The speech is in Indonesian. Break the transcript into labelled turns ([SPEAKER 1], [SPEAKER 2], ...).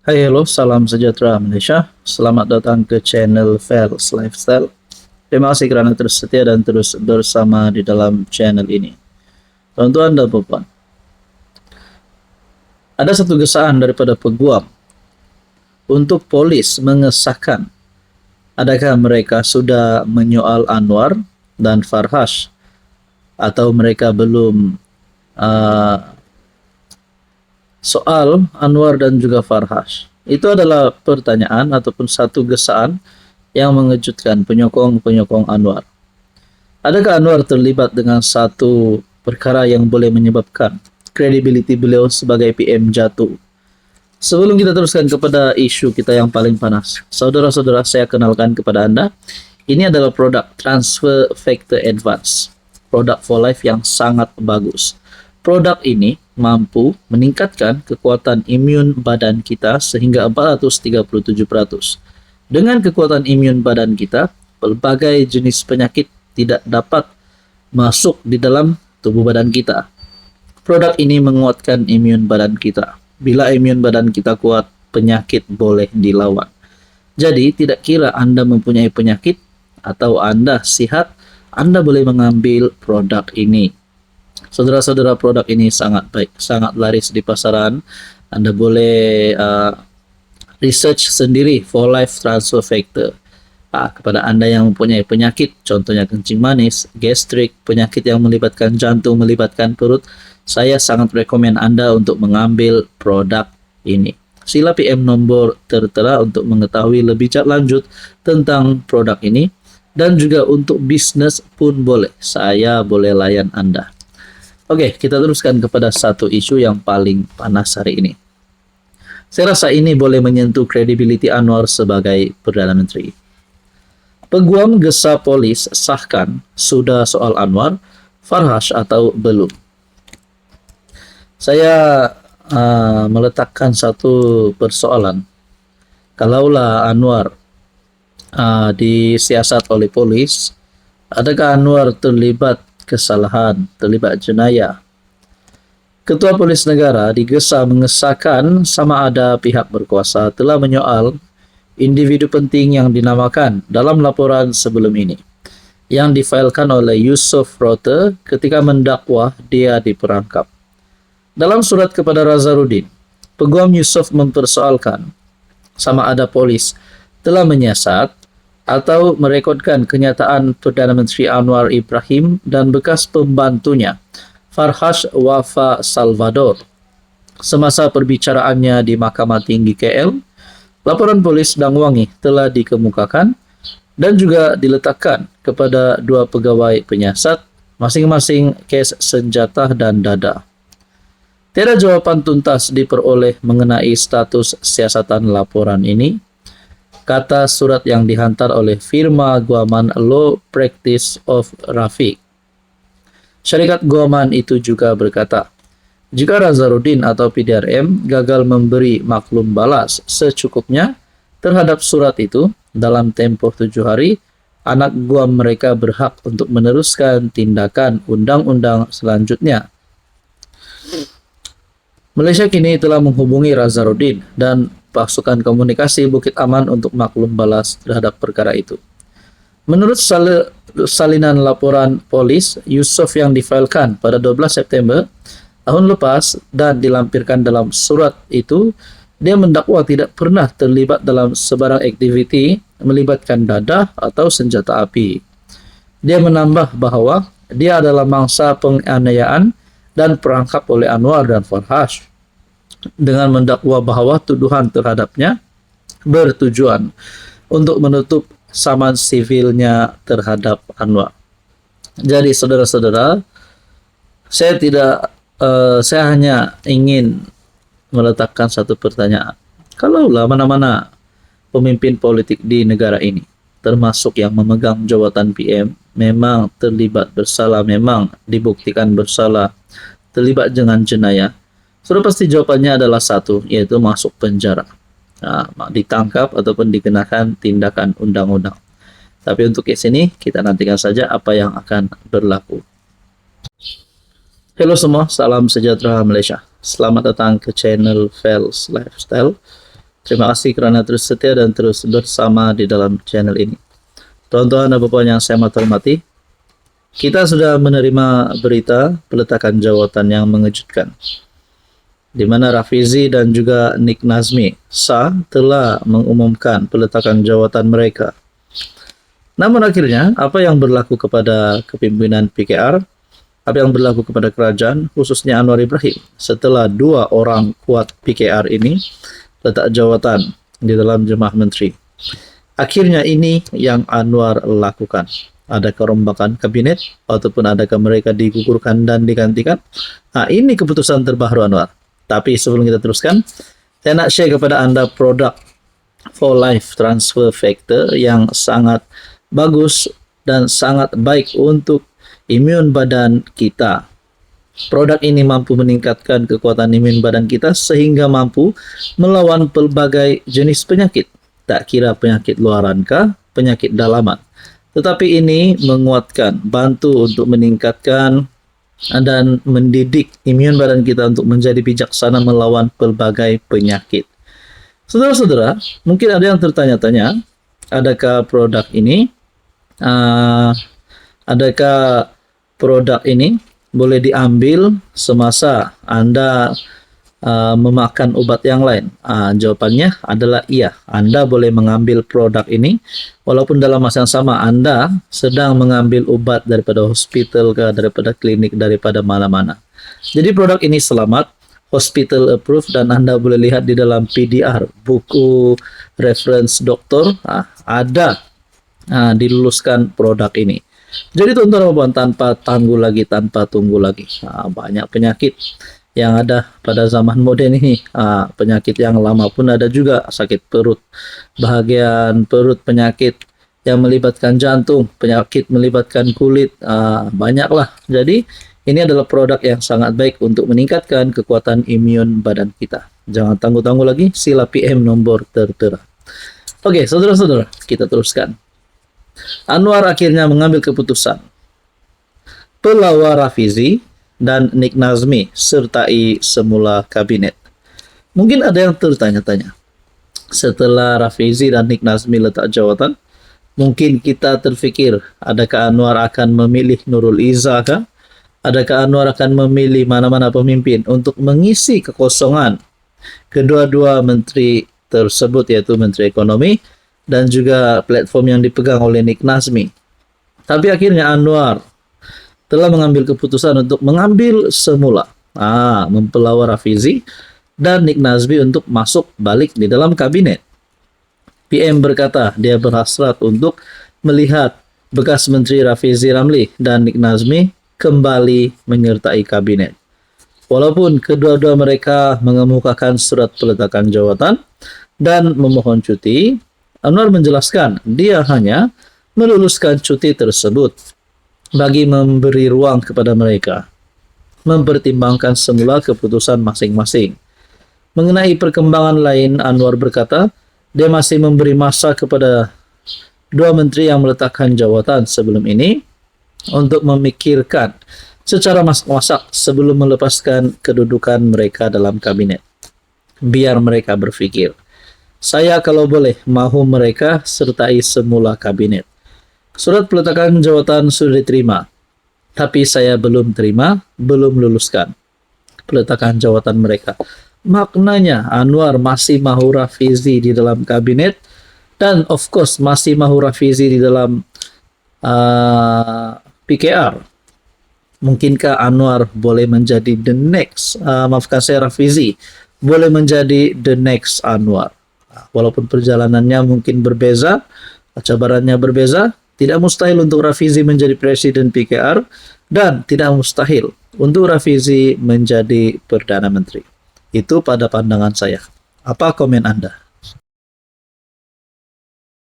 [SPEAKER 1] Hai, halo, salam sejahtera Malaysia. Selamat datang ke channel Fels Lifestyle. Terima kasih kerana terus setia dan terus bersama di dalam channel ini. Tuan-tuan dan puan, ada satu gesaan daripada peguam untuk polis mengesahkan adakah mereka sudah menyoal Anwar dan Farhash atau mereka belum soal Anwar dan juga Farhash. Itu adalah pertanyaan ataupun satu gesaan yang mengejutkan penyokong-penyokong Anwar. Adakah Anwar terlibat dengan satu perkara yang boleh menyebabkan kredibiliti beliau sebagai PM jatuh? Sebelum kita teruskan kepada isu kita yang paling panas, saudara-saudara, saya kenalkan kepada Anda, ini adalah produk Transfer Factor Advance, produk for life yang sangat bagus. Produk ini mampu meningkatkan kekuatan imun badan kita sehingga 437%. Dengan kekuatan imun badan kita, pelbagai jenis penyakit tidak dapat masuk di dalam tubuh badan kita. Produk ini menguatkan imun badan kita. Bila imun badan kita kuat, penyakit boleh dilawan. Jadi, tidak kira Anda mempunyai penyakit atau Anda sihat, Anda boleh mengambil produk ini. Saudara-saudara, produk ini sangat baik, sangat laris di pasaran. Anda boleh research sendiri for life transfer factor. Kepada Anda yang mempunyai penyakit, contohnya kencing manis, gastrik, penyakit yang melibatkan jantung, melibatkan perut, saya sangat rekomen Anda untuk mengambil produk ini. Sila PM nombor tertera untuk mengetahui lebih lanjut tentang produk ini, dan juga untuk bisnes pun boleh. Saya boleh layan Anda. Oke, kita teruskan kepada satu isu yang paling panas hari ini. Saya rasa ini boleh menyentuh kredibiliti Anwar sebagai Perdana Menteri. Peguam gesa polis sahkan sudah soal Anwar, Farhash atau belum? Saya meletakkan satu persoalan. Kalaulah Anwar disiasat oleh polis, adakah Anwar terlibat kesalahan, terlibat jenayah? Ketua Polis Negara digesa mengesahkan sama ada pihak berkuasa telah menyoal individu penting yang dinamakan dalam laporan sebelum ini, yang difailkan oleh Yusof Rote ketika mendakwa dia diperangkap. Dalam surat kepada Nazarudin, Peguam Yusof mempersoalkan sama ada polis telah menyiasat atau merekodkan kenyataan Perdana Menteri Anwar Ibrahim dan bekas pembantunya Farhash Wafa Salvador semasa perbicaraannya di Mahkamah Tinggi KL. Laporan polis Dang Wangi telah dikemukakan dan juga diletakkan kepada dua pegawai penyiasat, masing-masing kes senjata dan dada. Tiada jawapan tuntas diperoleh mengenai status siasatan laporan ini, kata surat yang dihantar oleh firma guaman Law Practice of Rafiq. Syarikat guaman itu juga berkata, jika Nazarudin atau PDRM gagal memberi maklum balas secukupnya terhadap surat itu dalam tempoh 7 hari, anak guam mereka berhak untuk meneruskan tindakan undang-undang selanjutnya. Malaysia kini telah menghubungi Nazarudin dan pasukan komunikasi Bukit Aman untuk maklum balas terhadap perkara itu. Menurut salinan laporan polis, Yusof yang difailkan pada 12 September tahun lepas dan dilampirkan dalam surat itu, dia mendakwa tidak pernah terlibat dalam sebarang aktiviti melibatkan dadah atau senjata api. Dia menambah bahawa dia adalah mangsa penganiayaan dan perangkap oleh Anwar dan Farhash, dengan mendakwa bahawa tuduhan terhadapnya bertujuan untuk menutup saman sivilnya terhadap Anwar. Jadi saudara-saudara, saya hanya ingin meletakkan satu pertanyaan. Kalaulah mana-mana pemimpin politik di negara ini, termasuk yang memegang jawatan PM, memang terlibat bersalah, memang dibuktikan bersalah, terlibat dengan jenayah, sudah pasti jawabannya adalah satu, yaitu masuk penjara. Ditangkap ataupun dikenakan tindakan undang-undang. Tapi untuk kes ini, kita nantikan saja apa yang akan berlaku. Halo semua, salam sejahtera Malaysia. Selamat datang ke channel Fels Lifestyle. Terima kasih karena terus setia dan terus bersama di dalam channel ini. Tuan-tuan dan Bapak yang saya hormati, kita sudah menerima berita peletakan jawatan yang mengejutkan, di mana Rafizi dan juga Nick Nazmi sah telah mengumumkan peletakan jawatan mereka. Namun akhirnya, apa yang berlaku kepada kepimpinan PKR, apa yang berlaku kepada kerajaan, khususnya Anwar Ibrahim, setelah dua orang kuat PKR ini letak jawatan di dalam Jemaah Menteri. Akhirnya ini yang Anwar lakukan. Ada kerombakan kabinet, ataupun adakah mereka digugurkan dan digantikan? Nah, ini keputusan terbaru Anwar. Tapi sebelum kita teruskan, saya nak share kepada Anda produk For Life Transfer Factor yang sangat bagus dan sangat baik untuk imun badan kita. Produk ini mampu meningkatkan kekuatan imun badan kita sehingga mampu melawan pelbagai jenis penyakit. Tak kira penyakit luaran kah, penyakit dalaman. Tetapi ini menguatkan, bantu untuk meningkatkan dan mendidik imun badan kita untuk menjadi bijaksana melawan pelbagai penyakit. Saudara-saudara, mungkin ada yang tertanya-tanya, adakah produk ini boleh diambil semasa Anda memakan obat yang lain? Jawabannya adalah iya. Anda boleh mengambil produk ini walaupun dalam masa yang sama Anda sedang mengambil obat daripada hospital ke, daripada klinik, daripada mana-mana. Jadi produk ini selamat, hospital approved, dan Anda boleh lihat di dalam PDR, buku reference dokter, ada diluluskan produk ini. Jadi tuan-tuan tanpa tunggu lagi. Banyak penyakit yang ada pada zaman modern ini. Penyakit yang lama pun ada juga, sakit perut, bahagian perut, penyakit yang melibatkan jantung, penyakit melibatkan kulit, banyaklah. Jadi ini adalah produk yang sangat baik untuk meningkatkan kekuatan imun badan kita. Jangan tunggu lagi, sila PM nomor tertera. Oke, saudara-saudara, kita teruskan. Anwar akhirnya mengambil keputusan. Pelawar Rafizi dan Nick Nazmi sertai semula kabinet. Mungkin ada yang tertanya-tanya, setelah Rafizi dan Nick Nazmi letak jawatan, mungkin kita terfikir, adakah Anwar akan memilih Nurul Izzah kah? Adakah Anwar akan memilih mana-mana pemimpin untuk mengisi kekosongan kedua-dua menteri tersebut, yaitu Menteri Ekonomi dan juga platform yang dipegang oleh Nick Nazmi? Tapi akhirnya Anwar telah mengambil keputusan untuk mengambil semula, mempelawar Rafizi dan Nick Nazmi untuk masuk balik di dalam kabinet. PM berkata dia berhasrat untuk melihat bekas Menteri Rafizi Ramli dan Nick Nazmi kembali menyertai kabinet. Walaupun kedua-dua mereka mengemukakan surat peletakan jawatan dan memohon cuti, Anwar menjelaskan dia hanya meluluskan cuti tersebut bagi memberi ruang kepada mereka mempertimbangkan semula keputusan masing-masing. Mengenai perkembangan lain, Anwar berkata dia masih memberi masa kepada dua menteri yang meletakkan jawatan sebelum ini untuk memikirkan secara masak-masak sebelum melepaskan kedudukan mereka dalam kabinet. Biar mereka berpikir. Saya kalau boleh mahu mereka sertai semula kabinet. Surat peletakan jawatan sudah diterima, tapi saya belum terima, belum luluskan peletakan jawatan mereka. Maknanya Anwar masih mahu Rafizi di dalam kabinet, dan of course masih mahu Rafizi di dalam PKR. Mungkinkah Anwar boleh menjadi the next, Rafizi boleh menjadi the next Anwar? Walaupun perjalanannya mungkin berbeza, cabarannya berbeza, tidak mustahil untuk Rafizi menjadi presiden PKR, dan tidak mustahil untuk Rafizi menjadi Perdana Menteri. Itu pada pandangan saya. Apa komen Anda?